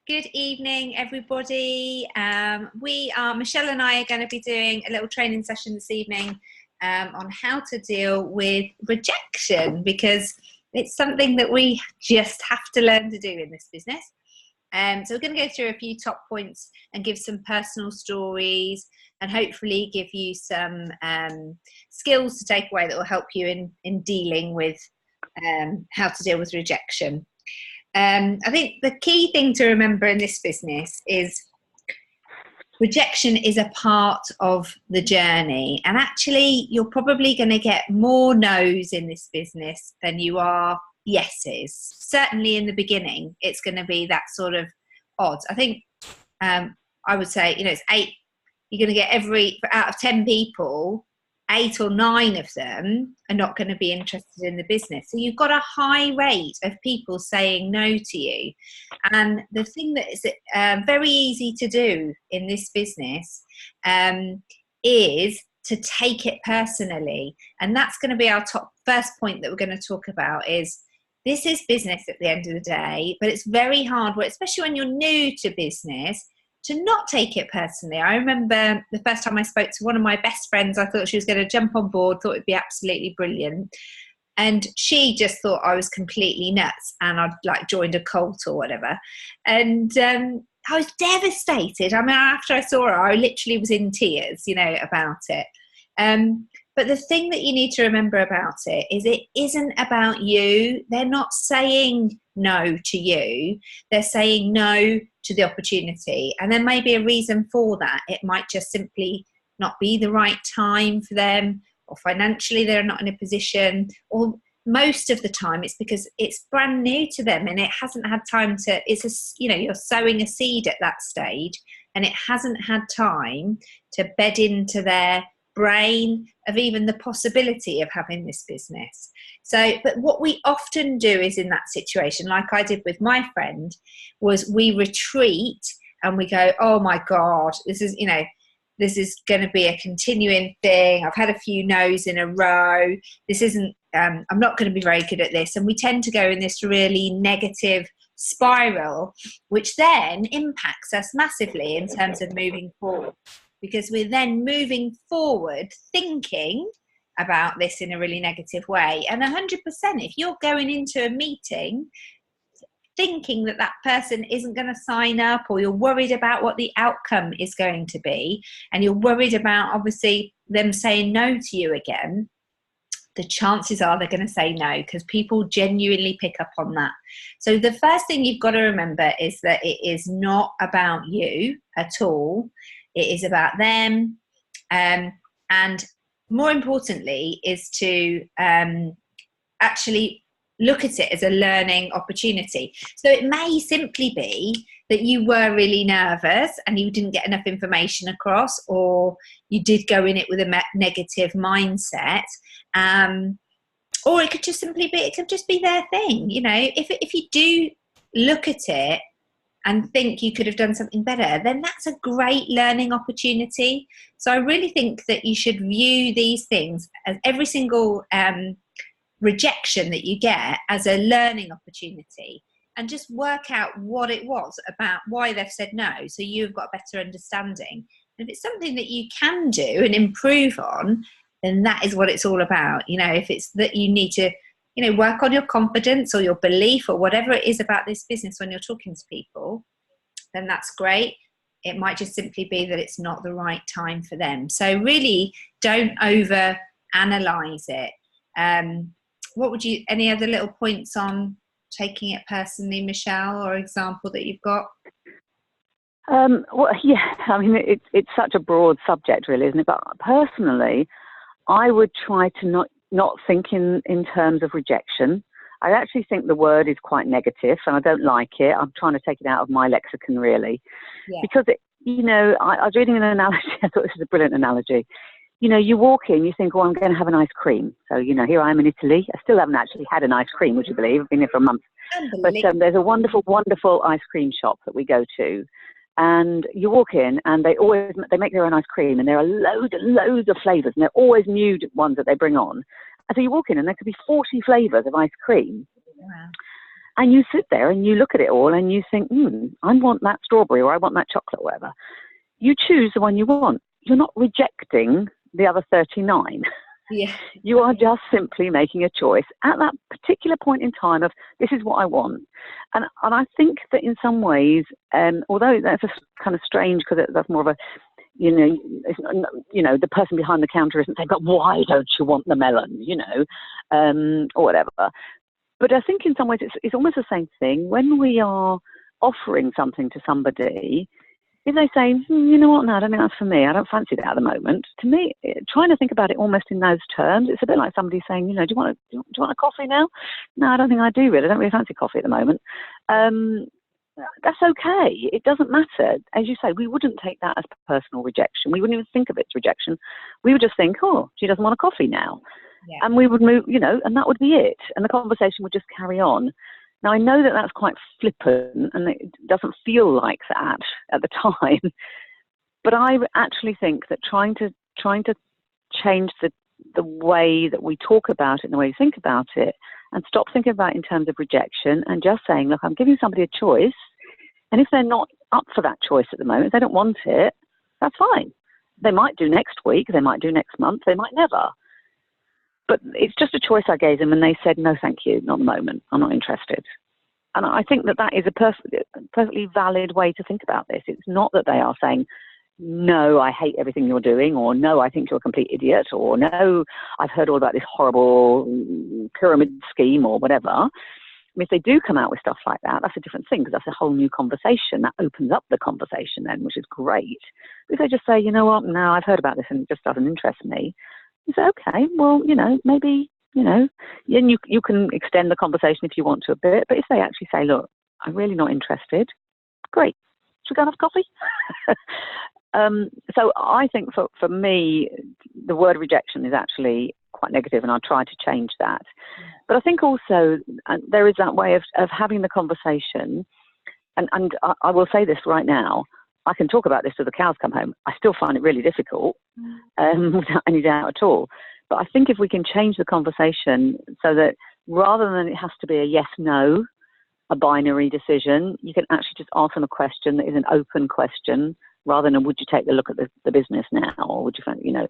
Good evening, everybody. Michelle and I are going to be doing a little training session this evening on how to deal with rejection, because it's something that we just have to learn to do in this business. So we're going to go through a few top points and give some personal stories and hopefully give you some skills to take away that will help you in dealing with how to deal with rejection. I think the key thing to remember in this business is rejection is a part of the journey, and actually you're probably going to get more no's in this business than you are yeses. Certainly in the beginning it's going to be that sort of odds. I think I would say, it's 8, you're going to get out of 10 people, 8 or 9 of them are not going to be interested in the business. So you've got a high rate of people saying no to you. And the thing that is very easy to do in this business is to take it personally. And that's going to be our first point that we're going to talk about. Is this is business at the end of the day, but it's very hard, especially when you're new to business, to not take it personally. I remember the first time I spoke to one of my best friends, I thought she was going to jump on board, thought it'd be absolutely brilliant. And she just thought I was completely nuts and I'd joined a cult or whatever. And I was devastated. I mean, after I saw her, I literally was in tears, about it. But the thing that you need to remember about it is it isn't about you. They're not saying no to you. They're saying no to the opportunity. And there may be a reason for that. It might just simply not be the right time for them, or financially they're not in a position, or most of the time it's because it's brand new to them and it hasn't had time to, you're sowing a seed at that stage and it hasn't had time to bed into their brain of even the possibility of having this business. So, but what we often do is in that situation, like I did with my friend, was we retreat and we go, oh my God, this is going to be a continuing thing. I've had a few no's in a row. This isn't, I'm not going to be very good at this. And we tend to go in this really negative spiral, which then impacts us massively in terms of moving forward. Because we're then moving forward thinking about this in a really negative way. And 100%, if you're going into a meeting thinking that person isn't going to sign up, or you're worried about what the outcome is going to be, and you're worried about obviously them saying no to you again, the chances are they're going to say no, because people genuinely pick up on that. So the first thing you've got to remember is that it is not about you at all. It is about them, and more importantly is to actually look at it as a learning opportunity. So it may simply be that you were really nervous and you didn't get enough information across, or you did go in it with a negative mindset, or it could just simply be, it could just be their thing. If you do look at it and think you could have done something better, then that's a great learning opportunity. So I really think that you should view these things, as every single rejection that you get, as a learning opportunity, and just work out what it was about, why they've said no, so you've got a better understanding. And if it's something that you can do and improve on, then that is what it's all about. If it's that you need to work on your confidence or your belief or whatever it is about this business when you're talking to people, then that's great. It might just simply be that it's not the right time for them. So really don't over analyze it. Any other little points on taking it personally, Michelle, or example that you've got? Well, yeah, I mean, it's such a broad subject really, isn't it? But personally, I would try to not think in terms of rejection. I actually think the word is quite negative and I don't like it. I'm trying to take it out of my lexicon really. Yeah. Because, I was reading an analogy. I thought this was a brilliant analogy. You walk in, you think, oh, I'm going to have an ice cream. So, here I am in Italy. I still haven't actually had an ice cream, would you believe? I've been here for a month. But there's a wonderful, wonderful ice cream shop that we go to. And you walk in and they make their own ice cream, and there are loads and loads of flavours, and they're always new ones that they bring on. And so you walk in and there could be 40 flavours of ice cream. Wow. And you sit there and you look at it all and you think, I want that strawberry or I want that chocolate or whatever. You choose the one you want. You're not rejecting the other 39. Yeah. You are just simply making a choice at that particular point in time of, this is what I want. And I think that in some ways, although that's a kind of strange, because that's more of a, the person behind the counter isn't saying, but why don't you want the melon, or whatever. But I think in some ways it's almost the same thing. When we are offering something to somebody, if they say, you know what, no, I don't think that's for me, I don't fancy that at the moment. To me, trying to think about it almost in those terms, it's a bit like somebody saying, do you want a coffee now? No, I don't think I do really. I don't really fancy coffee at the moment. That's okay. It doesn't matter. As you say, we wouldn't take that as personal rejection. We wouldn't even think of it as rejection. We would just think, oh, she doesn't want a coffee now. Yeah. And we would move, and that would be it. And the conversation would just carry on. Now, I know that that's quite flippant and it doesn't feel like that at the time, but I actually think that trying to change the way that we talk about it and the way we think about it, and stop thinking about it in terms of rejection and just saying, look, I'm giving somebody a choice, and if they're not up for that choice at the moment, if they don't want it, that's fine. They might do next week, they might do next month, they might never. But it's just a choice I gave them, and they said, no, thank you, not at the moment. I'm not interested. And I think that is a perfectly valid way to think about this. It's not that they are saying, no, I hate everything you're doing, or no, I think you're a complete idiot, or no, I've heard all about this horrible pyramid scheme or whatever. I mean, if they do come out with stuff like that, that's a different thing, because that's a whole new conversation. That opens up the conversation then, which is great. But if they just say, you know what, no, I've heard about this and it just doesn't interest me, you say, okay, well, maybe, and you can extend the conversation if you want to a bit. But if they actually say, look, I'm really not interested, great. Should we go and have coffee? So I think for me, the word rejection is actually quite negative, and I try to change that. But I think also there is that way of having the conversation, and I will say this right now, I can talk about this till the cows come home. I still find it really difficult, without any doubt at all. But I think if we can change the conversation so that rather than it has to be a yes-no, a binary decision, you can actually just ask them a question that is an open question, rather than would you take a look at the business now, or would you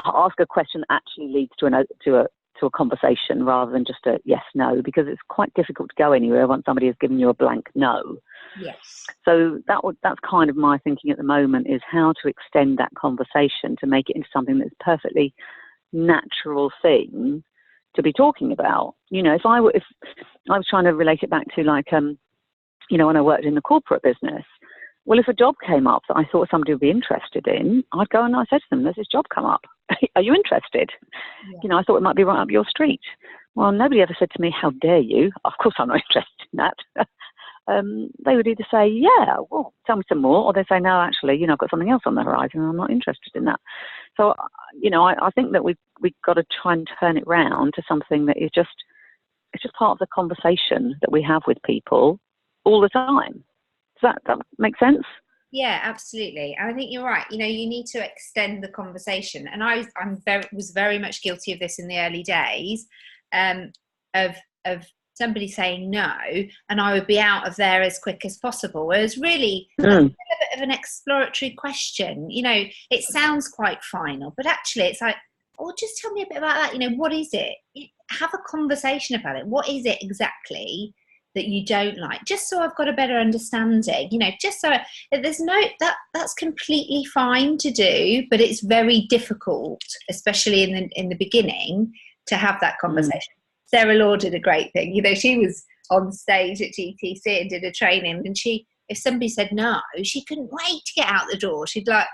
ask a question that actually leads to a conversation rather than just a yes no, because it's quite difficult to go anywhere once somebody has given you a blank no. Yes. So that's kind of my thinking at the moment, is how to extend that conversation to make it into something that's a perfectly natural thing to be talking about. If I was trying to relate it back to when I worked in the corporate business, well, if a job came up that I thought somebody would be interested in, I'd go and I said to them, there's this job come up. Are you interested? Yeah. I thought it might be right up your street. Well, nobody ever said to me, how dare you? Of course I'm not interested in that. They would either say, yeah, well, tell me some more, or they say, no, actually, I've got something else on the horizon and I'm not interested in that. So, I think that we've got to try and turn it round to something that is it's just part of the conversation that we have with people all the time. Does that make sense? Yeah, absolutely. I think you're right. You need to extend the conversation. And I was very much guilty of this in the early days, of somebody saying no, and I would be out of there as quick as possible. Whereas really, it's a bit of an exploratory question. It sounds quite final, but actually it's like, oh, just tell me a bit about that. What is it? Have a conversation about it. What is it exactly that you don't like, just so I've got a better understanding, just so there's that's completely fine to do, but it's very difficult, especially in the beginning, to have that conversation. Sarah Law did a great thing. She was on stage at GTC and did a training, and if somebody said no, she couldn't wait to get out the door. She'd got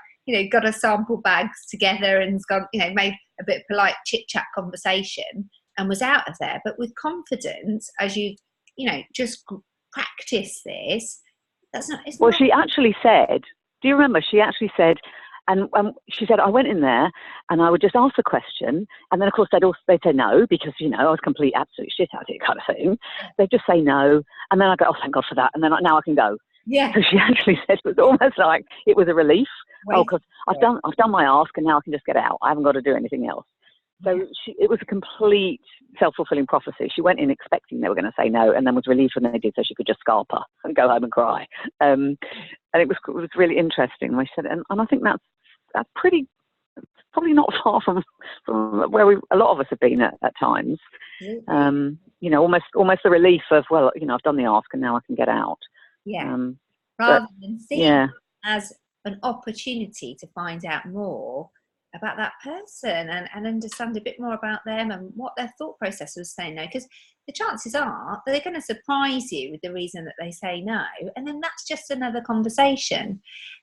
her sample bags together and gone, made a bit of polite chit chat conversation and was out of there. But with confidence, as you just practice this. Well, she actually said, do you remember? She actually said, and she said, I went in there and I would just ask the question. And then, of course, they'd say no, because, I was complete absolute shit at it kind of thing. They'd just say no. And then I go, oh, thank God for that. And then now I can go. Yeah. So she actually said it was almost like it was a relief. Because I've done my ask and now I can just get out. I haven't got to do anything else. So it was a complete self-fulfilling prophecy. She went in expecting they were going to say no, and then was relieved when they did, so she could just scarper and go home and cry. And it was really interesting. I said, and I think that's probably not far from where a lot of us have been at times. You know, almost the relief of, well, you know, I've done the ask and now I can get out. Yeah. Rather than seeing it as an opportunity to find out more about that person and understand a bit more about them and what their thought process was saying no, because the chances are they're going to surprise you with the reason that they say no, and then that's just another conversation.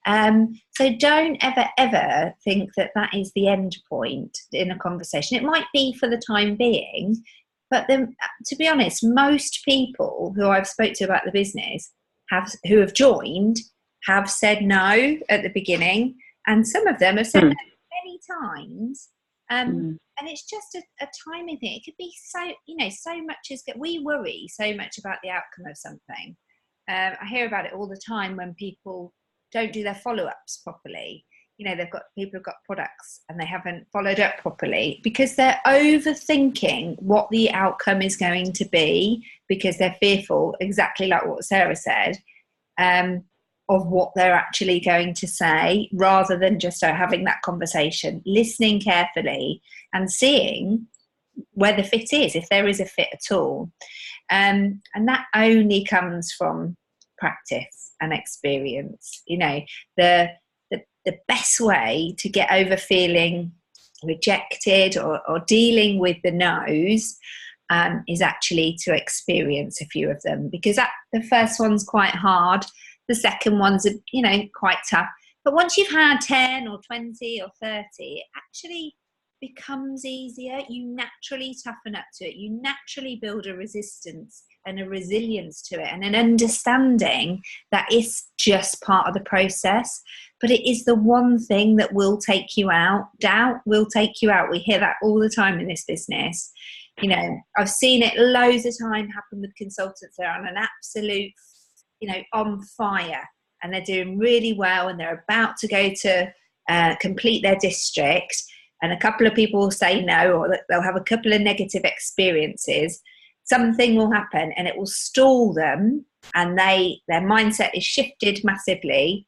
So don't ever think that is the end point in a conversation. It might be for the time being, but then, to be honest, most people who I've spoke to about the business who have joined have said no at the beginning, and some of them have said no many times, and it's just a timing thing. It could be so much we worry so much about the outcome of something. I hear about it all the time when people don't do their follow-ups properly. You know, people have got products and they haven't followed up properly because they're overthinking what the outcome is going to be, because they're fearful, exactly like what Sarah said, of what they're actually going to say, rather than just having that conversation, listening carefully and seeing where the fit is, if there is a fit at all. And that only comes from practice and experience. You know, the best way to get over feeling rejected or dealing with the no's is actually to experience a few of them, because the first one's quite hard. The second one's, quite tough. But once you've had 10 or 20 or 30, it actually becomes easier. You naturally toughen up to it. You naturally build a resistance and a resilience to it, and an understanding that it's just part of the process. But it is the one thing that will take you out. Doubt will take you out. We hear that all the time in this business. You know, I've seen it loads of time happen with consultants. They're on an absolute, on fire, and they're doing really well, and they're about to go to complete their district, and a couple of people will say no, or they'll have a couple of negative experiences. Something will happen and it will stall them, and their mindset is shifted massively.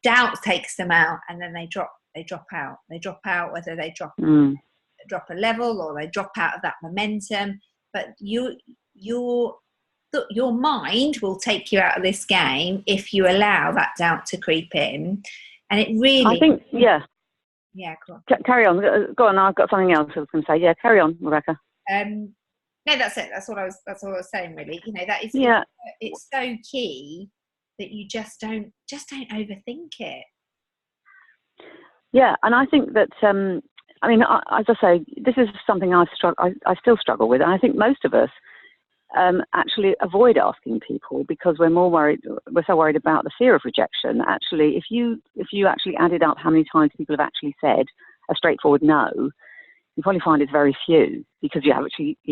Doubt takes them out, and then they drop out. They drop out, whether they drop a level or they drop out of that momentum. But your mind will take you out of this game if you allow that doubt to creep in. And it really, I think, yeah, go on. Carry on. Go on. I've got something else I was going to say. Yeah, carry on, Rebecca. No, that's it. That's all I was saying, really. That is, it's so key that you just don't overthink it. Yeah, and I think that as I say, this is something I still struggle with, and I think most of us actually avoid asking people because we're so worried about the fear of rejection. Actually, if you actually added up how many times people have actually said a straightforward no, you probably find it's very few, because you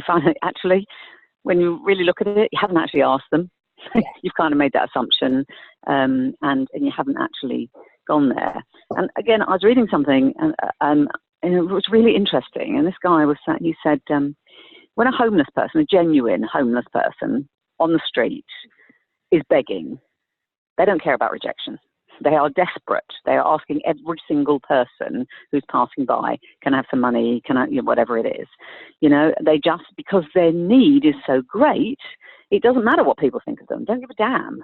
find that actually, when you really look at it, you haven't actually asked them. You've kind of made that assumption, and you haven't actually gone there. And again, I was reading something, and it was really interesting. And this guy he said, when a homeless person, a genuine homeless person on the street is begging, they don't care about rejection. They are desperate. They are asking every single person who's passing by, can I have some money? Can I, whatever it is. They just, because their need is so great, it doesn't matter what people think of them. Don't give a damn.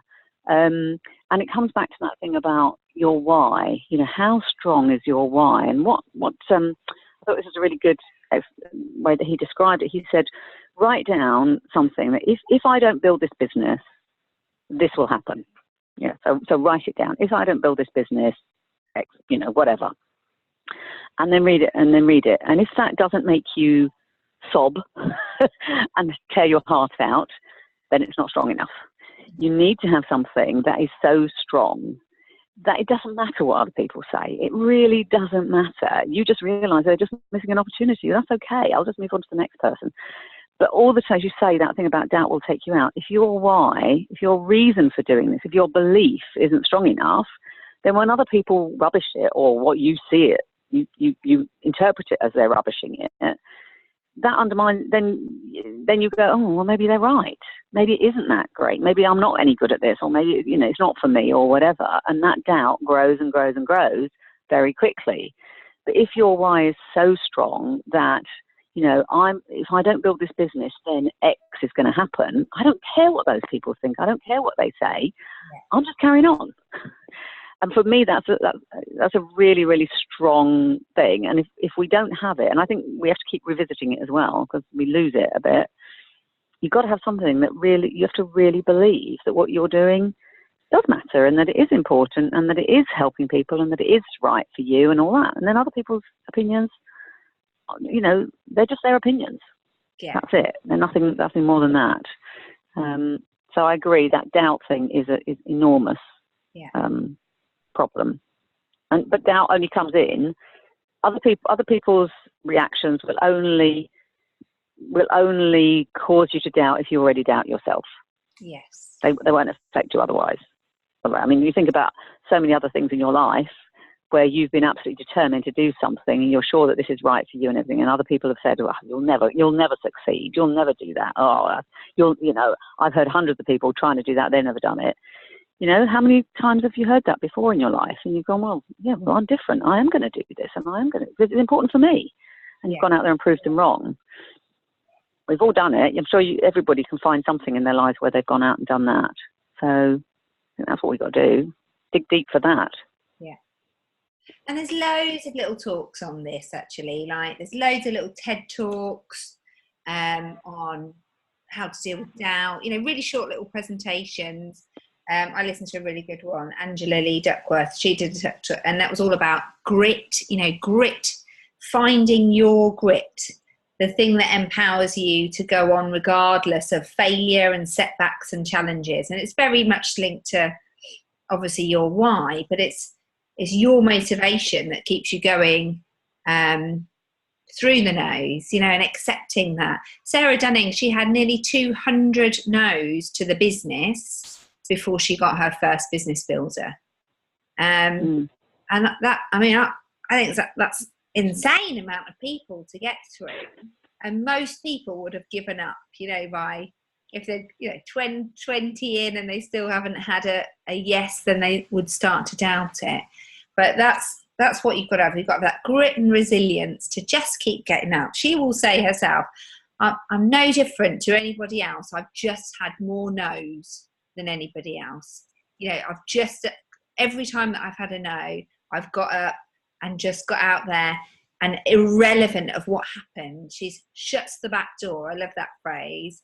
And it comes back to that thing about your why. How strong is your why? And what I thought this was a really good way that he described it. He said, write down something that if I don't build this business, this will happen. Yeah. So write it down. If I don't build this business, whatever. And then read it. And if that doesn't make you sob and tear your heart out, then it's not strong enough. You need to have something that is so strong that it doesn't matter what other people say. It really doesn't matter. You just realise they're just missing an opportunity. That's okay. I'll just move on to the next person. But all the time, as you say, that thing about doubt will take you out. If your why, if your reason for doing this, if your belief isn't strong enough, then when other people rubbish it, or what you see it you interpret it as they're rubbishing it, that undermines, then you go, oh, well, maybe they're right. Maybe it isn't that great. Maybe I'm not any good at this, or maybe, it's not for me, or whatever. And that doubt grows and grows and grows very quickly. But if your why is so strong that, if I don't build this business, then X is going to happen. I don't care what those people think. I don't care what they say. I'm just carrying on. And for me, that's a really, really strong thing. And if we don't have it, and I think we have to keep revisiting it as well, because we lose it a bit, you've got to have something that really, you have to really believe that what you're doing does matter, and that it is important, and that it is helping people, and that it is right for you and all that. And then other people's opinions, they're just their opinions. Yeah. That's it. They're nothing more than that. So I agree that doubt thing is enormous. Yeah. Problem, but doubt only comes in. Other people's reactions will only cause you to doubt if you already doubt yourself. Yes, they won't affect you otherwise. I mean, you think about so many other things in your life where you've been absolutely determined to do something, and you're sure that this is right for you and everything, and other people have said, "Oh, you'll never succeed. You'll never do that. Oh, I've heard hundreds of people trying to do that. They've never done it." How many times have you heard that before in your life? And you've gone, well, I'm different. I am going to do this, and I am going to, because it's important for me. And you've gone out there and proved them wrong. We've all done it. I'm sure everybody can find something in their lives where they've gone out and done that. So I think that's what we've got to do. Dig deep for that. Yeah. And there's loads of little talks on this, actually. Like, there's loads of little TED Talks on how to deal with doubt. Really short little presentations. I listened to a really good one, Angela Lee Duckworth. She did, and that was all about grit. Grit, finding your grit, the thing that empowers you to go on regardless of failure and setbacks and challenges. And it's very much linked to, obviously, your why, but it's your motivation that keeps you going through the no's, and accepting that. Sarah Dunning, she had nearly 200 no's to the business before she got her first business builder. And that, I think that's insane amount of people to get through. And most people would have given up, by, if they're 20 in and they still haven't had a yes, then they would start to doubt it. But that's what you've got to have. You've got to have that grit and resilience to just keep getting up. She will say herself, I'm no different to anybody else. I've just had more no's than anybody else. I've just, every time that I've had a no, I've got up and just got out there, and irrelevant of what happened, she's shuts the back door. I love that phrase.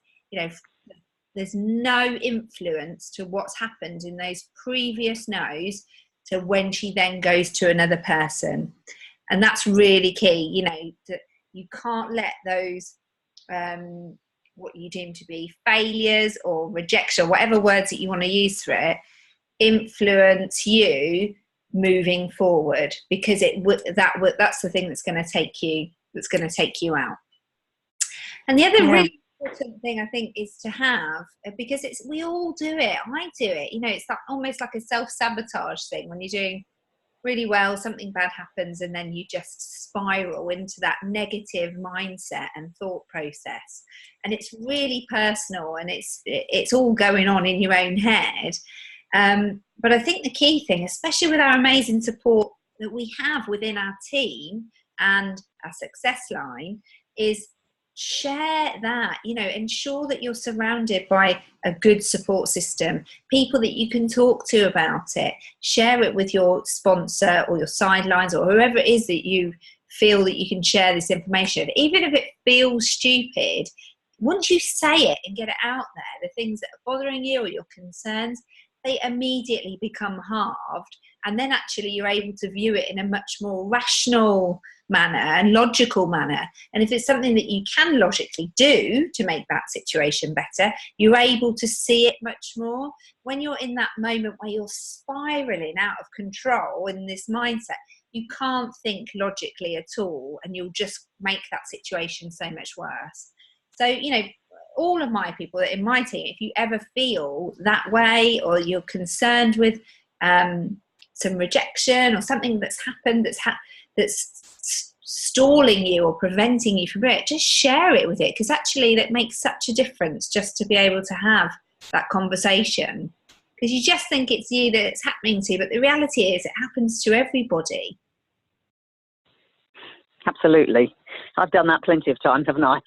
There's no influence to what's happened in those previous no's to when she then goes to another person. And that's really key, that you can't let those what you deem to be failures or rejection, whatever words that you want to use for it, influence you moving forward, because that's the thing that's going to take you out. And the other really important thing, I think, is to have, because we all do it. I do it. It's almost like a self-sabotage thing. When you're doing really well, something bad happens, and then you just spiral into that negative mindset and thought process, and it's really personal, and it's all going on in your own head. But I think the key thing, especially with our amazing support that we have within our team and our success line, is share that, ensure that you're surrounded by a good support system, people that you can talk to about it. Share it with your sponsor or your sidelines or whoever it is that you feel that you can share this information. Even if it feels stupid, once you say it and get it out there, the things that are bothering you or your concerns, they immediately become halved, and then actually you're able to view it in a much more rational manner and logical manner. And if it's something that you can logically do to make that situation better, you're able to see it much more. When you're in that moment where you're spiraling out of control in this mindset, you can't think logically at all, and you'll just make that situation so much worse. So, all of my people in my team, if you ever feel that way, or you're concerned with some rejection or something that's happened that's stalling you or preventing you from doing it, just share it with it, because actually that makes such a difference, just to be able to have that conversation, because you just think it's you that it's happening to, but the reality is it happens to everybody. Absolutely. I've done that plenty of times, haven't I?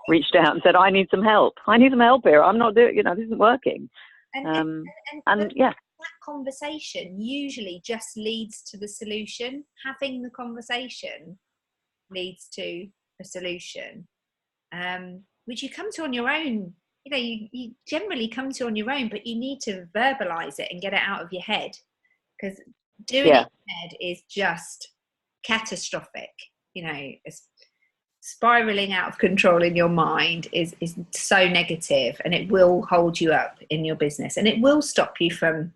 Reached out and said, I need some help. I need some help here. I'm not doing, this isn't working. And yeah. That conversation usually just leads to the solution. Having the conversation leads to a solution, which you come to on your own. You generally come to on your own, but you need to verbalize it and get it out of your head, because doing it in your head is just catastrophic. Spiraling out of control in your mind is so negative, and it will hold you up in your business, and it will stop you from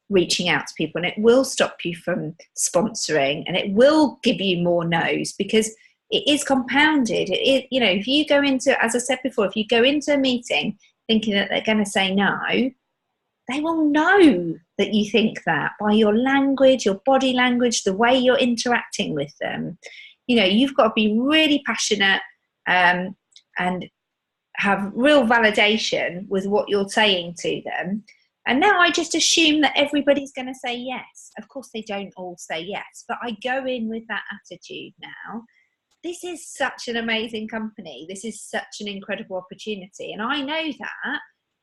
reaching out to people, and it will stop you from sponsoring, and it will give you more no's, because it is compounded. If you go into, as I said before, if you go into a meeting thinking that they're going to say no, they will know that you think that by your language, your body language, the way you're interacting with them. You've got to be really passionate and have real validation with what you're saying to them. And now I just assume that everybody's going to say yes. Of course, they don't all say yes, but I go in with that attitude now. This is such an amazing company. This is such an incredible opportunity. And I know that.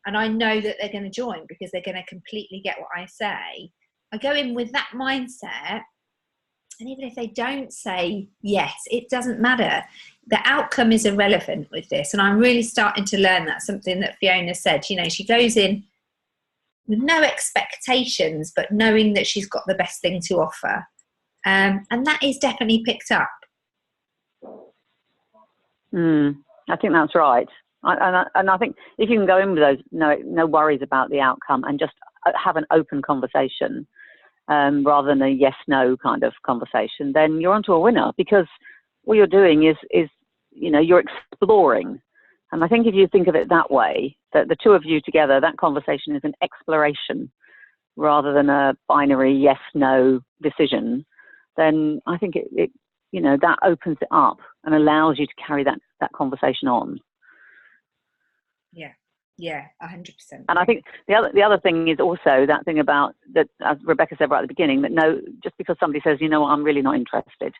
And I know that they're going to join because they're going to completely get what I say. I go in with that mindset. And even if they don't say yes, it doesn't matter. The outcome is irrelevant with this. And I'm really starting to learn that, something that Fiona said. She goes in with no expectations, but knowing that she's got the best thing to offer. And that is definitely picked up. I think that's right. And I think if you can go in with those no worries about the outcome and just have an open conversation, rather than a yes/no kind of conversation, then you're onto a winner, because what you're doing is you're exploring. And I think if you think of it that way, that the two of you together, that conversation is an exploration rather than a binary yes/no decision, then I think it that opens it up and allows you to carry that conversation on. Yeah, 100%. And I think the other thing is also that thing about that, as Rebecca said right at the beginning, that no, just because somebody says, I'm really not interested,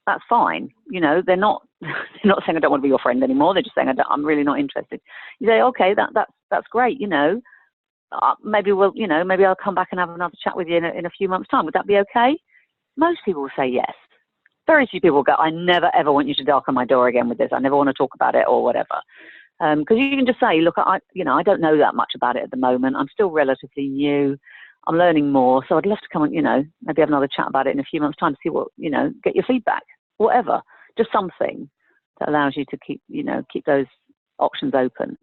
that's fine. They're not saying I don't want to be your friend anymore. They're just saying I'm really not interested. You say, okay, that's great. Maybe maybe I'll come back and have another chat with you in a few months' time. Would that be okay? Most people will say yes. Very few people go, I never ever want you to darken my door again with this. I never want to talk about it or whatever. Because you can just say, look, I don't know that much about it at the moment. I'm still relatively new. I'm learning more. So I'd love to come and, maybe have another chat about it in a few months' time to see what, get your feedback, whatever. Just something that allows you to keep those options open.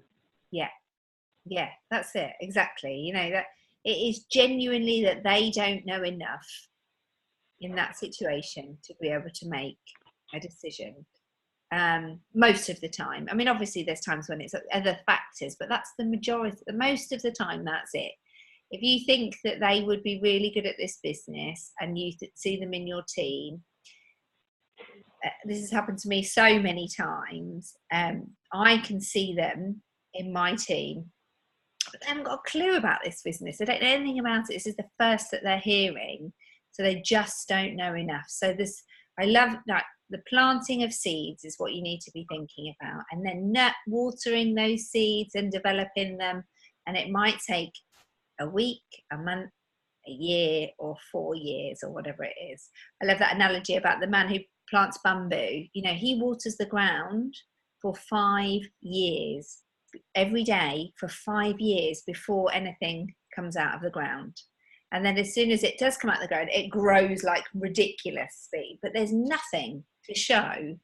Yeah, that's it. Exactly. That it is genuinely that they don't know enough in that situation to be able to make a decision. Most of the time. I mean, obviously there's times when it's other factors, but that's the majority. Most of the time, that's it. If you think that they would be really good at this business and you see them in your team, this has happened to me so many times. I can see them in my team, but they haven't got a clue about this business. They don't know anything about it. This is the first that they're hearing, so they just don't know enough. So I love that. The planting of seeds is what you need to be thinking about, and then watering those seeds and developing them. And it might take a week, a month, a year, or 4 years, or whatever it is. I love that analogy about the man who plants bamboo. He waters the ground for 5 years, every day for 5 years before anything comes out of the ground. And then as soon as it does come out of the ground, it grows like ridiculous speed. But there's nothing to show.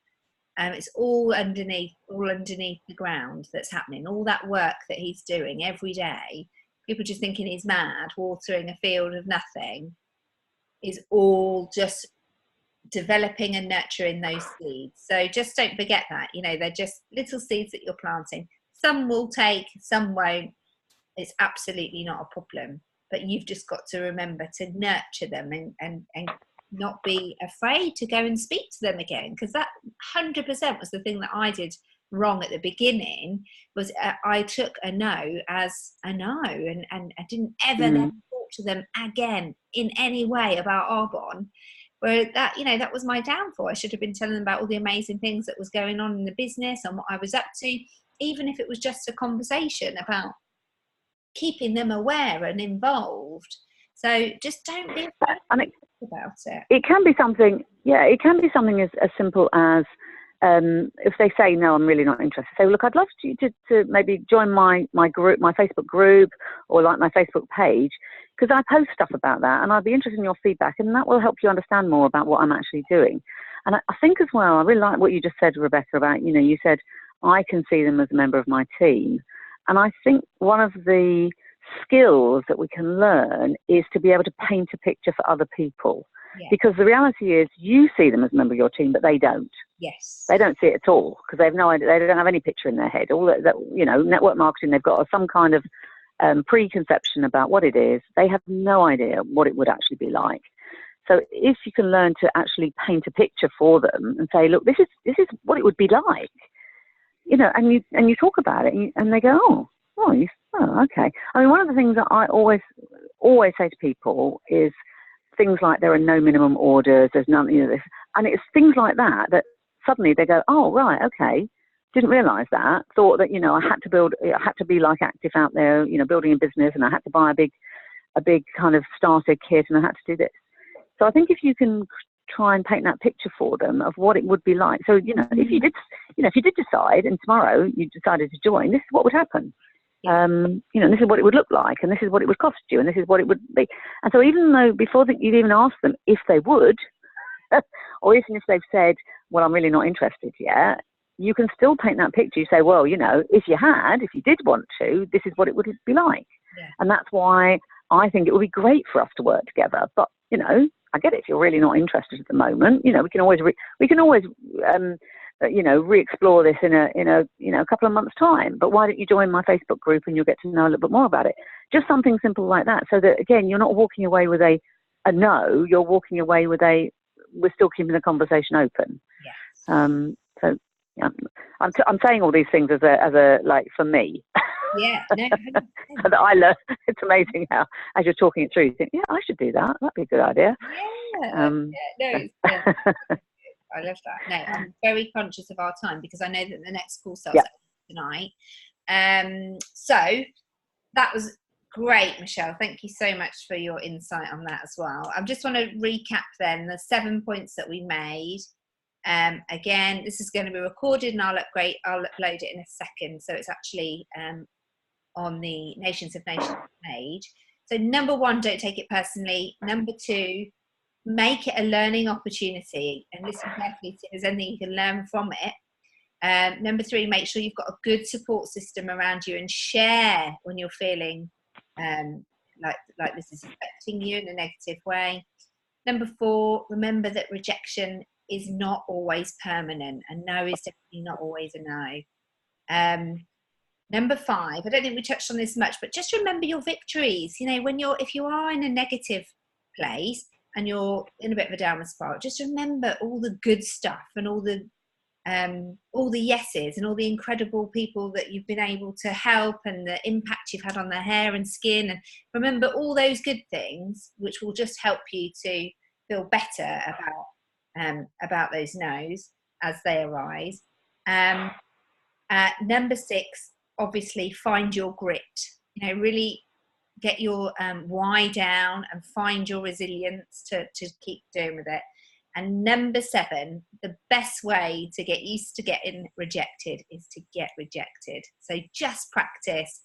It's all underneath the ground that's happening. All that work that he's doing every day, people just thinking he's mad, watering a field of nothing, is all just developing and nurturing those seeds. So just don't forget that. They're just little seeds that you're planting. Some will take, some won't. It's absolutely not a problem. But you've just got to remember to nurture them and not be afraid to go and speak to them again, because that 100% was the thing that I did wrong at the beginning. Was I took a no as a no, and I didn't ever then talk to them again in any way about Arbonne. Where that, you know, that was my downfall. I should have been telling them about all the amazing things that was going on in the business and what I was up to, even if it was just a conversation about keeping them aware and involved. So just don't be afraid about it. It can be something, it can be something as simple as, if they say, no, I'm really not interested, say, look, I'd love you to maybe join my group, my Facebook group, or like my Facebook page, because I post stuff about that and I'd be interested in your feedback, and that will help you understand more about what I'm actually doing. And I think as well, I really like what you just said, Rebecca, about, you know, you said, I can see them as a member of my team. And I think one of the skills that we can learn is to be able to paint a picture for other people. Yeah. Because the reality is you see them as a member of your team, but they don't. Yes. They don't see it at all, because they have no idea. They don't have any picture in their head. All that, you know, network marketing, they've got some kind of preconception about what it is. They have no idea what it would actually be like. So if you can learn to actually paint a picture for them and say, look, this is what it would be like, you know, and you talk about it, and they go, oh, okay. I mean, one of the things that I always say to people is things like there are no minimum orders, there's none, you know, this, and it's things like that suddenly they go, oh, right, okay, didn't realise that, thought that, you know, I had to be like active out there, you know, building a business, and I had to buy a big kind of starter kit, and I had to do this. So I think if you can try and paint that picture for them of what it would be like. So, you know, if you did decide, and tomorrow you decided to join, this is what would happen. You know, this is what it would look like, and this is what it would cost you, and this is what it would be. And so even though before you'd even asked them if they would, or even if they've said, well, I'm really not interested yet, you can still paint that picture. You say, well, you know, if you did want to, this is what it would be like. Yeah. And that's why I think it would be great for us to work together. But, you know, I get it if you're really not interested at the moment. You know, we can always you know, re-explore this in a couple of months' time. But why don't you join my Facebook group and you'll get to know a little bit more about it? Just something simple like that, so that again, you're not walking away with a no. You're walking away with we're still keeping the conversation open. Yes. So yeah, I'm saying all these things as a like for me. Yeah. No. So that I learn. It's amazing how, as you're talking it through, you think, yeah, I should do that. That'd be a good idea. Yeah. I love that. No, I'm very conscious of our time, because I know that the next call starts tonight. So that was great, Michelle. Thank you so much for your insight on that as well. I just want to recap then the 7 points that we made. Again, this is going to be recorded, and I'll upload it in a second. So it's actually on the Nations of Nations page. So number 1, don't take it personally. Number 2, make it a learning opportunity and listen carefully to if there's anything you can learn from it. Number 3, make sure you've got a good support system around you, and share when you're feeling like this is affecting you in a negative way. Number 4, remember that rejection is not always permanent, and no is definitely not always a no. Number 5, I don't think we touched on this much, but just remember your victories. You know, if you are in a negative place and you're in a bit of a downward spiral, just remember all the good stuff and all the yeses and all the incredible people that you've been able to help, and the impact you've had on their hair and skin. And remember all those good things, which will just help you to feel better about those no's as they arise. Number 6, obviously find your grit. You know, really get your why down and find your resilience to keep doing with it. And number 7, the best way to get used to getting rejected is to get rejected. So just practice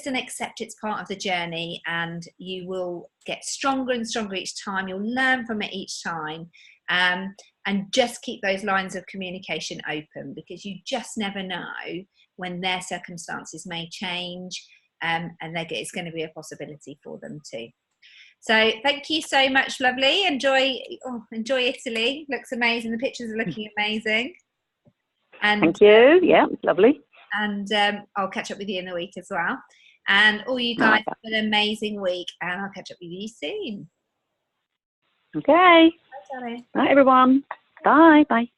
and accept it's part of the journey, and you will get stronger and stronger each time. You'll learn from it each time. And just keep those lines of communication open, because you just never know when their circumstances may change, and it's going to be a possibility for them too. So thank you so much, lovely. Enjoy Italy. Looks amazing. The pictures are looking amazing. And thank you. Yeah, lovely. And I'll catch up with you in a week as well. And all you guys have an amazing week, and I'll catch up with you soon. Okay. Bye, Sally. Right, everyone. Bye. Bye.